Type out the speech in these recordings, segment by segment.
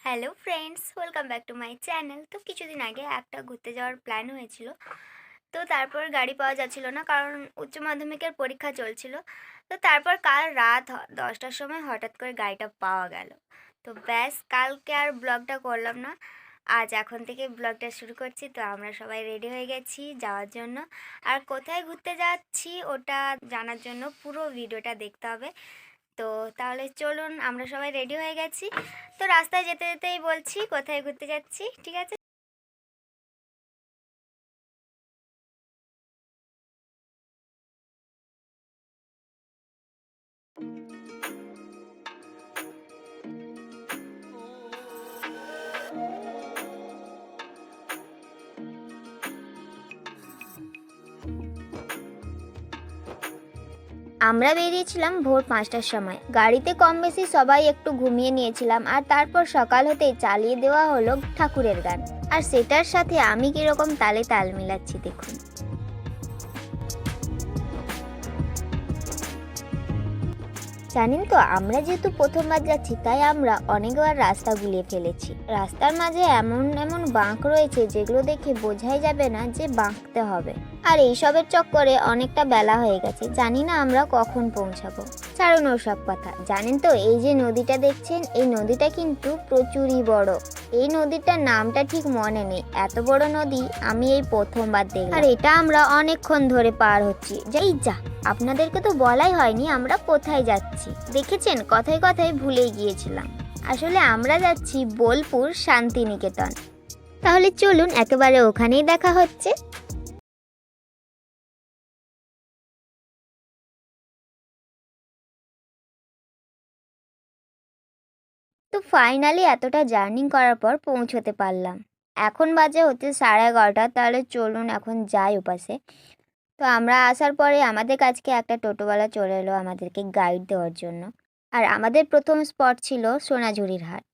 Hello friends, welcome back to my channel. তো কিছুদিন আগে একটা ঘুরতে যাওয়ার প্ল্যান হয়েছিল, তো তারপর গাড়ি পাওয়া যাচ্ছিল না কারণ উচ্চ মাধ্যমিকের পরীক্ষা চলছিল। তো তারপর কাল রাত 10টার সময় হঠাৎ করে গাড়িটা পাওয়া গেল। তো ব্যাস, কালকে আর ব্লগটা করলাম না, আজ এখন থেকে ব্লগটা শুরু করছি। তো আমরা সবাই রেডি হয়ে গেছি যাওয়ার জন্য, আর কোথায় ঘুরতে যাচ্ছি ওটা জানার জন্য পুরো ভিডিওটা দেখতে হবে। তো তাহলে চলুন, আমরা সবাই রেডি হয়ে গেছি। তো রাস্তায় যেতে যেতেই বলছি কোথায় ঘুরতে যাচ্ছি, ঠিক আছে? আমরা বেরিয়েছিলাম ভোর 5টার সময়। গাড়িতে কম বেশি সবাই একটু ঘুমিয়ে নিয়েছিলাম, আর তারপর সকাল হতেই চালিয়ে দেওয়া হলো ঠাকুরের গান। আর সেটার সাথে আমি কিরকম তালে তাল মিলাচ্ছি দেখুন। জানেন তো, আমরা যেহেতু প্রথমবার যাচ্ছি তাই আমরা অনেকবার রাস্তা গুলিয়ে ফেলেছি। রাস্তার মাঝে এমন এমন বাঁক রয়েছে যেগুলো দেখে বোঝাই যাবে না যে বাঁকতে হবে। আর এইসবের চক্করে অনেকটা বেলা হয়ে গেছে, জানি না আমরা কখন পৌঁছাবো। ছাড়ুন ওসব কথা। জানেন তো, এই যে নদীটা দেখছেন, এই নদীটা কিন্তু প্রচুরই বড়। এই নদীটার নামটা ঠিক মনে নেই, এত বড় নদী আমি এই প্রথমবার দেখলাম। আর এটা আমরা অনেকক্ষণ ধরে পার হচ্ছি। যা, আপনাদেরকে তো বলাই হয়নি আমরা কোথায় যাচ্ছি। দেখেছেন, কথায় কথায় ভুলেই গিয়েছিলাম। আসলে আমরা যাচ্ছি বোলপুর শান্তিনিকেতন। তাহলে চলুন, একেবারে ওখানেই দেখা হচ্ছে। তো ফাইনালি এতটা জার্নি করার পর পৌঁছতে পারলাম। এখন বাজে হচ্ছে 11:30। তাহলে চলুন এখন যাই ওপাশে। তো আমরা আসার পরে আমাদের কাছকে একটা টোটোওয়ালা চলে এলো আমাদেরকে গাইড দেওয়ার জন্য। আর আমাদের প্রথম স্পট ছিল সোনাঝুরির হাট।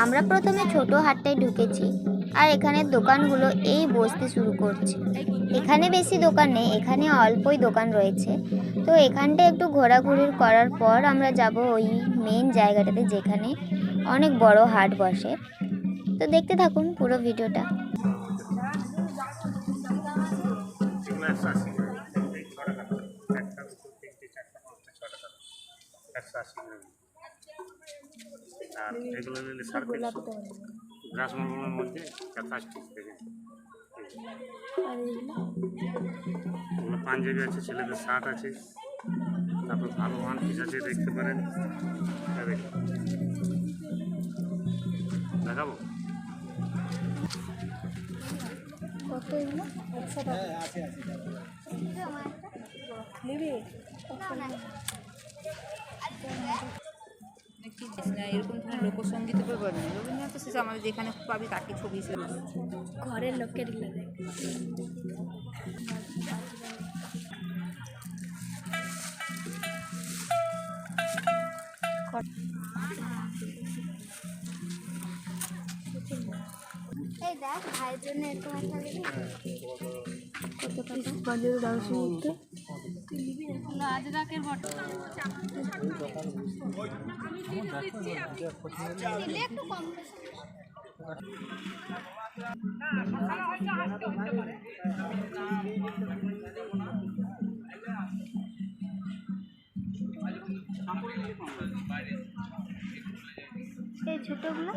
আমরা প্রথমে ছোট হাটটায় ঢুকেছি, আর এখানে দোকানগুলো এই বসতে শুরু করছে। এখানে বেশি দোকান নেই, এখানে অল্পই দোকান রয়েছে। তো এখানটা একটু ঘোরাঘুরি করার পর আমরা যাব ওই মেন জায়গাটাতে যেখানে অনেক বড় হাট বসে। তো দেখতে থাকুন পুরো ভিডিওটা। আর এগুলো নিলে 350 গ্রাসমগুলোর মধ্যে 50 থেকে এগুলো পাঞ্জাবি আছে, ছেলেদের শার্ট আছে, তারপর ভালো ওয়ান পিস আছে, দেখতে পারেন। দেখাবো কত এগুলো? 100 টাকা আছে নিবি? এরকম ধরনের লোকসঙ্গীত ব্যাপার নেই। রবীন্দ্রনাথ তো শেষে আমাদের যেখানে পাবি তাকে ছবি হিসেবে ঘরের লোকের লাগে। এই দেখ, ভাইয়ের জন্য এরকম একটা দিবি। কত টাকা? বাজারে 1200 মধ্যে। একটু কম। এই ছোটগুলো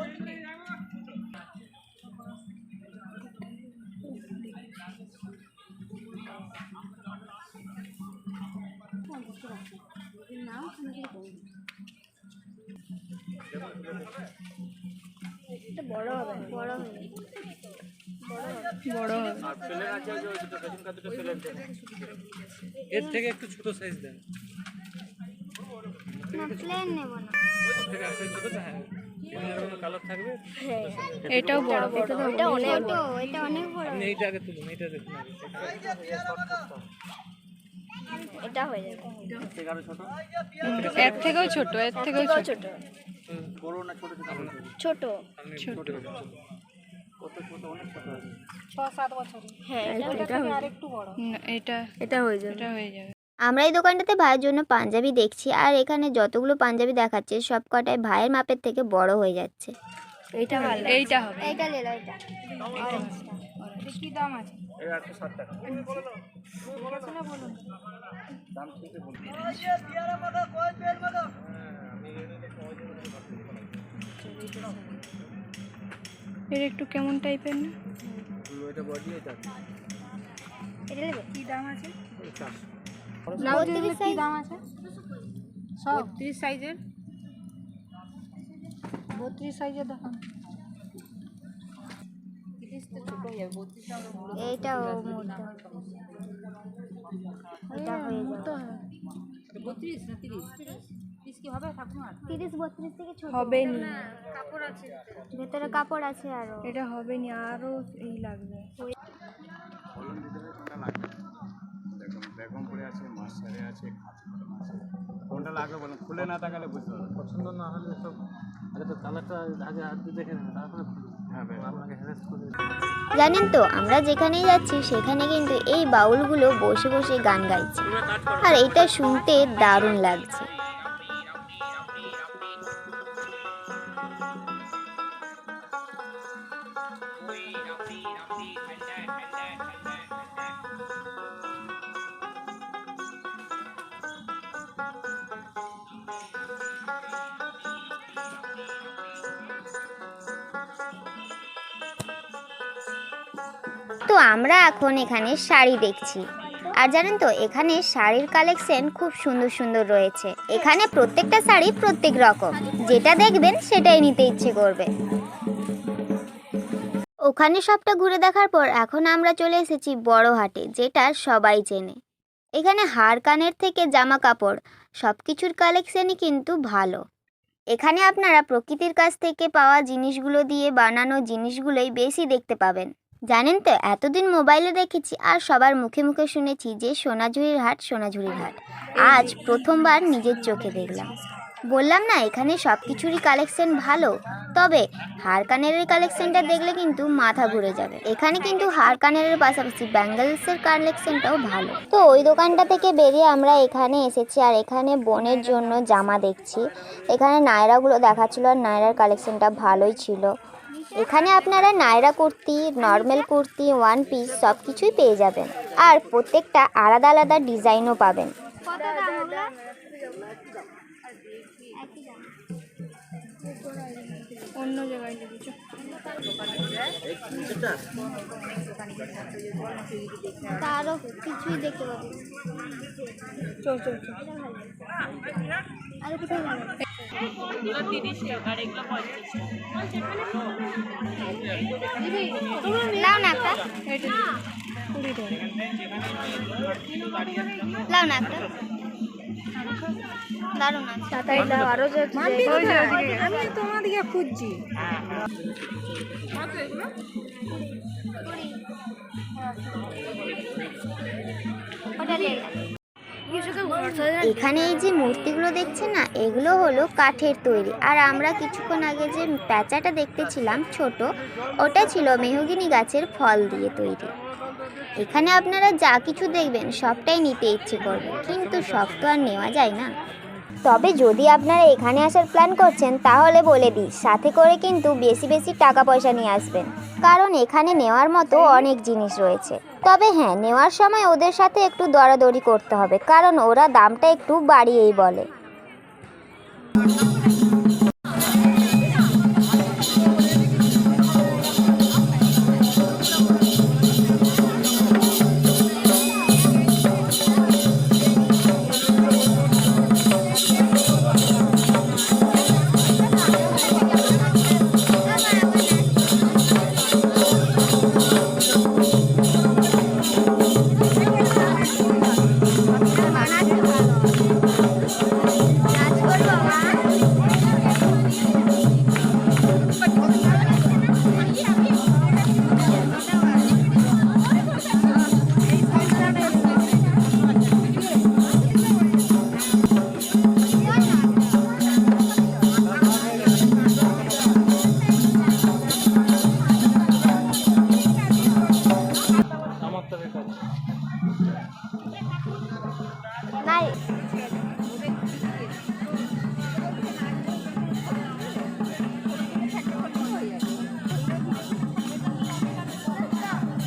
বড় হবে, বড় হবে, বড় হবে। আর প্লেন আছে, ওই দুটো পেছন কাছে প্লেন দেন, এর থেকে একটু ছোট সাইজ দেন। প্লেন নেব না। কালার থাকবে। এটাও বড়, এটা অনেক ছোট, এটা অনেক বড়। আপনি এইটা আগে তুলুন, এইটা দেখুন আগে। এটা হয়ে যাবে। থেকে আরো ছোট। এর থেকেও ছোট, এর থেকেও ছোট। বড় না ছোট ছোট? ছোট। ছোট। কত ছোট? অনেক ছোট আছে। 6-7 বছর। হ্যাঁ, আরেকটু বড়। এটা হয়ে যাবে। আমরা এই দোকানটাতে ভাইয়ের জন্য পাঞ্জাবি দেখছি, আর এখানে যতগুলো পাঞ্জাবি দেখাচ্ছে সব কটাই ভাইয়ের মাপের থেকে বড় হয়ে যাচ্ছে। এইটা ভালো, এইটা হবে। এইটা লেলো, এটা কি দাম আছে? এই 860 টাকা। দাম ঠিক আছে বলুন। এর একটু কেমন টাইপের না? এটা বডি, এটা এটা নেবে। কি দাম আছে? 400। ব্লাউজের 32 কি সাইজ। দাম আছে? সব 32 সাইজের। 32 সাইজের দেখান। 30 তো ছোট হয়ে যাবে, 32 টা আমরা বড়। এইটাও মোটা। এটা হয়ে যাবে। 32 না 30? 30 কি হবে ঠাকুমা? 30-32 থেকে ছোট হবে নি, কাপড় আছে। ভেতরে কাপড় আছে আরো। এটা হবে নি, আরো এই লাগবে। দেখুন বেগমপুরে আছে, মাসারে আছে, খাদিমপুরে আছে। কোনটা লাগবে বলুন, খুলে না তাকালে বুঝতে পারবেন। পছন্দ না হলে সব আগে তো কালারটা আগে হাত দিয়ে দেখে নেবেন, তারপরে হ্যাঁ আপনাকে হ্যারাস করে। জানেন তো, আমরা যেখানেই যাচ্ছি সেখানে কিন্তু এই বাউলগুলো বসে বসে গান গাইছে, আর এটা শুনতে দারুণ লাগছে। তো আমরা এখন এখানে শাড়ি দেখছি, আর জানেন তো এখানে শাড়ির কালেকশন খুব সুন্দর সুন্দর রয়েছে। এখানে প্রত্যেকটা শাড়ি প্রত্যেক রকম, যেটা দেখবেন সেটাই নিতে ইচ্ছে করবে। ওখানে সবটা ঘুরে দেখার পর এখন আমরা চলে এসেছি বড় হাটে, যেটা সবাই চেনে। এখানে হার কানের থেকে জামা কাপড় সব কিছুর কালেকশনই কিন্তু ভালো। এখানে আপনারা প্রকৃতির কাছ থেকে পাওয়া জিনিসগুলো দিয়ে বানানো জিনিসগুলোই বেশি দেখতে পাবেন। জানেন তো, এতদিন মোবাইলে দেখেছি আর সবার মুখে মুখে শুনেছি যে সোনাঝুরির হাট, সোনাঝুরির হাট। আজ প্রথমবার নিজের চোখে দেখলাম। বললাম না, এখানে সব কিছুরই কালেকশন ভালো, তবে হার কানেরের কালেকশনটা দেখলে কিন্তু মাথা ঘুরে যাবে। এখানে কিন্তু হার কানেরের পাশাপাশি ব্যাঙ্গলসের কালেকশনটাও ভালো। তো ওই দোকানটা থেকে বেরিয়ে আমরা এখানে এসেছি, আর এখানে বোনের জন্য জামা দেখছি। এখানে নায়রাগুলো দেখাচ্ছিল, আর নায়রার কালেকশনটা ভালোই ছিল। এখানে আপনারা Nayra kurti, normal kurti, one piece সব কিছুই পেয়ে যাবেন, আর প্রত্যেকটা আলাদা আলাদা ডিজাইনও পাবেন। অন্য জায়গায় লেগেছে। তারও কিছুই দেখতে পাবেন। চল। আর কোথায় ভালো? লাও না একটা, লাও না একটা, দারুণ আছে। আরো আমি তোমার দিকে খুঁজছি। ওটা লে না। এখানে এই যে মূর্তিগুলো দেখছেন না, এগুলো হলো কাঠের তৈরি, আর আমরা কিছুক্ষণ আগে যে প্যাঁচাটা দেখতেছিলাম ছোট, ওটা ছিল মেহগিনি গাছের ফল দিয়ে তৈরি। এখানে আপনারা যা কিছু দেখবেন সবটাই নিতে ইচ্ছে করবে, কিন্তু সব তো আর নেওয়া যায় না। তবে যদি আপনারা এখানে আসার প্ল্যান করছেন, তাহলে বলে দিই সাথে করে কিন্তু বেশি বেশি টাকা পয়সা নিয়ে আসবেন, কারণ এখানে নেওয়ার মতো অনেক জিনিস রয়েছে। তবে হ্যাঁ, নেওয়ার সময় ওদের সাথে একটু দরাদরি করতে হবে, কারণ ওরা দামটা একটু বাড়িয়েই বলে।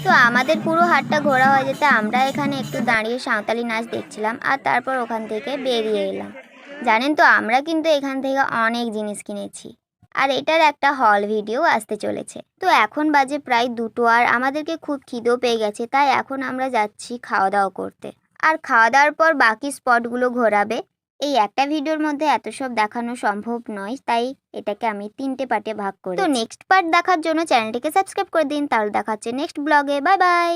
তো আমাদের পুরো হাটটা ঘোরা হয়ে যেতে আমরা এখানে একটু দাঁড়িয়ে সাঁওতালি নাচ দেখছিলাম আর তারপর ওখান থেকে বেরিয়ে এলাম। জানেন তো আমরা কিন্তু এখান থেকে অনেক জিনিস কিনেছি আর এটার একটা হল ভিডিও আসতে চলেছে। তো এখন বাজে প্রায় 2টো আর আমাদেরকে খুব খিদেও পেয়ে গেছে, তাই এখন আমরা যাচ্ছি খাওয়া দাওয়া করতে। আর খাওয়া দাওয়ার পর বাকি স্পটগুলো ঘোরাবে। এই একটা ভিডিওর মধ্যে এত সব দেখানো সম্ভব নয়, তাই এটাকে আমি 3টে পার্টে ভাগ করি। তো নেক্সট পার্ট দেখার জন্য চ্যানেলটিকে সাবস্ক্রাইব করে দিন, তাহলে দেখা হচ্ছে নেক্সট ব্লগে। Bye bye.